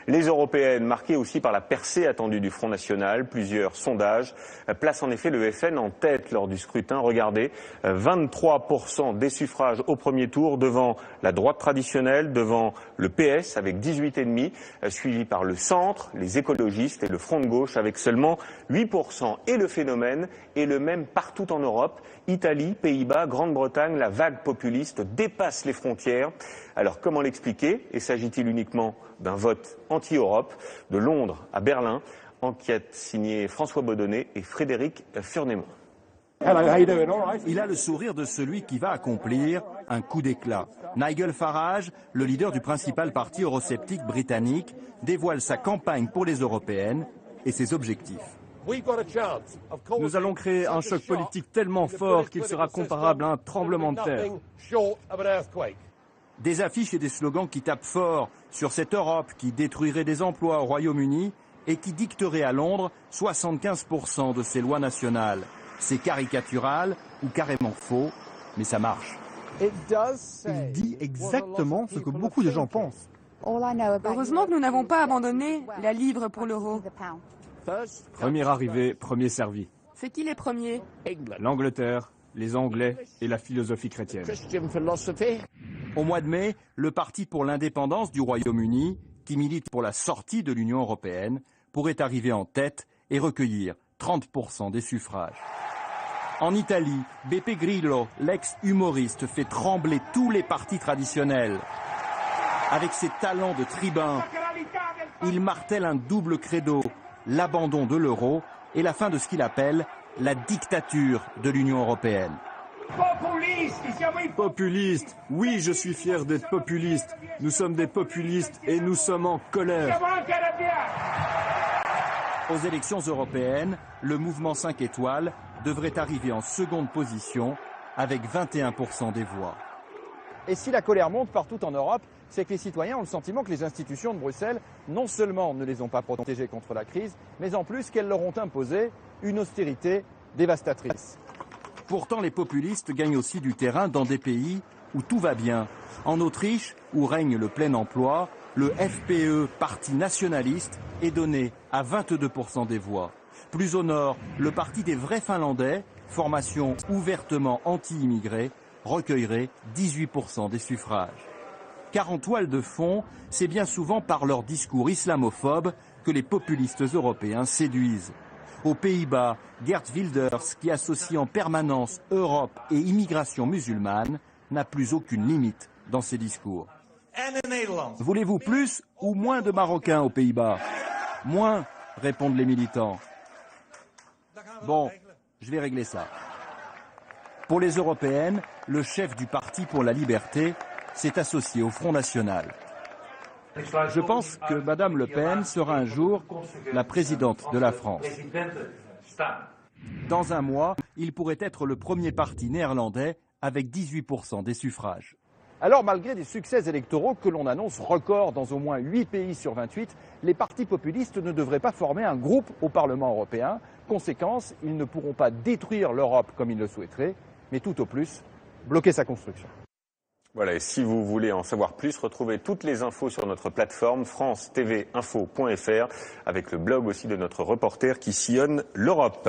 Les européennes, marquées aussi par la percée attendue du Front National, plusieurs sondages placent en effet le FN en tête lors du scrutin. Regardez, 23% des suffrages au premier tour devant la droite traditionnelle, devant le PS avec 18,5%, suivi par le centre, les écologistes et le Front de gauche avec seulement 8%. Et le phénomène est le même partout en Europe. Italie, Pays-Bas, Grande-Bretagne, la vague populiste dépasse les frontières. Alors comment l'expliquer? Et s'agit-il uniquement d'un vote anti-Europe? De Londres à Berlin, enquête signée François Baudonnet et Frédéric Furnémont. Il a le sourire de celui qui va accomplir un coup d'éclat. Nigel Farage, le leader du principal parti eurosceptique britannique, dévoile sa campagne pour les européennes et ses objectifs. Nous allons créer un choc politique tellement fort qu'il sera comparable à un tremblement de terre. Des affiches et des slogans qui tapent fort sur cette Europe qui détruirait des emplois au Royaume-Uni et qui dicterait à Londres 75% de ses lois nationales. C'est caricatural ou carrément faux, mais ça marche. Il dit exactement ce que beaucoup de gens pensent. Heureusement que nous n'avons pas abandonné la livre pour l'euro. Premier arrivé, premier servi. C'est qui les premiers? L'Angleterre, les Anglais et la philosophie chrétienne. Au mois de mai, le Parti pour l'indépendance du Royaume-Uni, qui milite pour la sortie de l'Union européenne, pourrait arriver en tête et recueillir 30% des suffrages. En Italie, Beppe Grillo, l'ex-humoriste, fait trembler tous les partis traditionnels. Avec ses talents de tribun, il martèle un double credo, l'abandon de l'euro et la fin de ce qu'il appelle la dictature de l'Union européenne. Populiste, oui, je suis fier d'être populiste. Nous sommes des populistes et nous sommes en colère. Aux élections européennes, le mouvement 5 étoiles devrait arriver en seconde position avec 21% des voix. Et si la colère monte partout en Europe, c'est que les citoyens ont le sentiment que les institutions de Bruxelles non seulement ne les ont pas protégés contre la crise, mais en plus qu'elles leur ont imposé une austérité dévastatrice. Pourtant, les populistes gagnent aussi du terrain dans des pays où tout va bien. En Autriche, où règne le plein emploi, le FPE, parti nationaliste, est donné à 22% des voix. Plus au nord, le parti des vrais Finlandais, formation ouvertement anti-immigrés, recueillerait 18% des suffrages. Car en toile de fond, c'est bien souvent par leur discours islamophobe que les populistes européens séduisent. Aux Pays-Bas, Geert Wilders, qui associe en permanence Europe et immigration musulmane, n'a plus aucune limite dans ses discours. Voulez-vous plus ou moins de Marocains aux Pays-Bas? Moins, répondent les militants. Bon, je vais régler ça. Pour les européennes, le chef du Parti pour la liberté s'est associé au Front National. Je pense que Madame Le Pen sera un jour la présidente de la France. Dans un mois, il pourrait être le premier parti néerlandais avec 18% des suffrages. Alors malgré des succès électoraux que l'on annonce records dans au moins 8 pays sur 28, les partis populistes ne devraient pas former un groupe au Parlement européen. Conséquence, ils ne pourront pas détruire l'Europe comme ils le souhaiteraient, mais tout au plus bloquer sa construction. Voilà, et si vous voulez en savoir plus, retrouvez toutes les infos sur notre plateforme france-tv-info.fr avec le blog aussi de notre reporter qui sillonne l'Europe.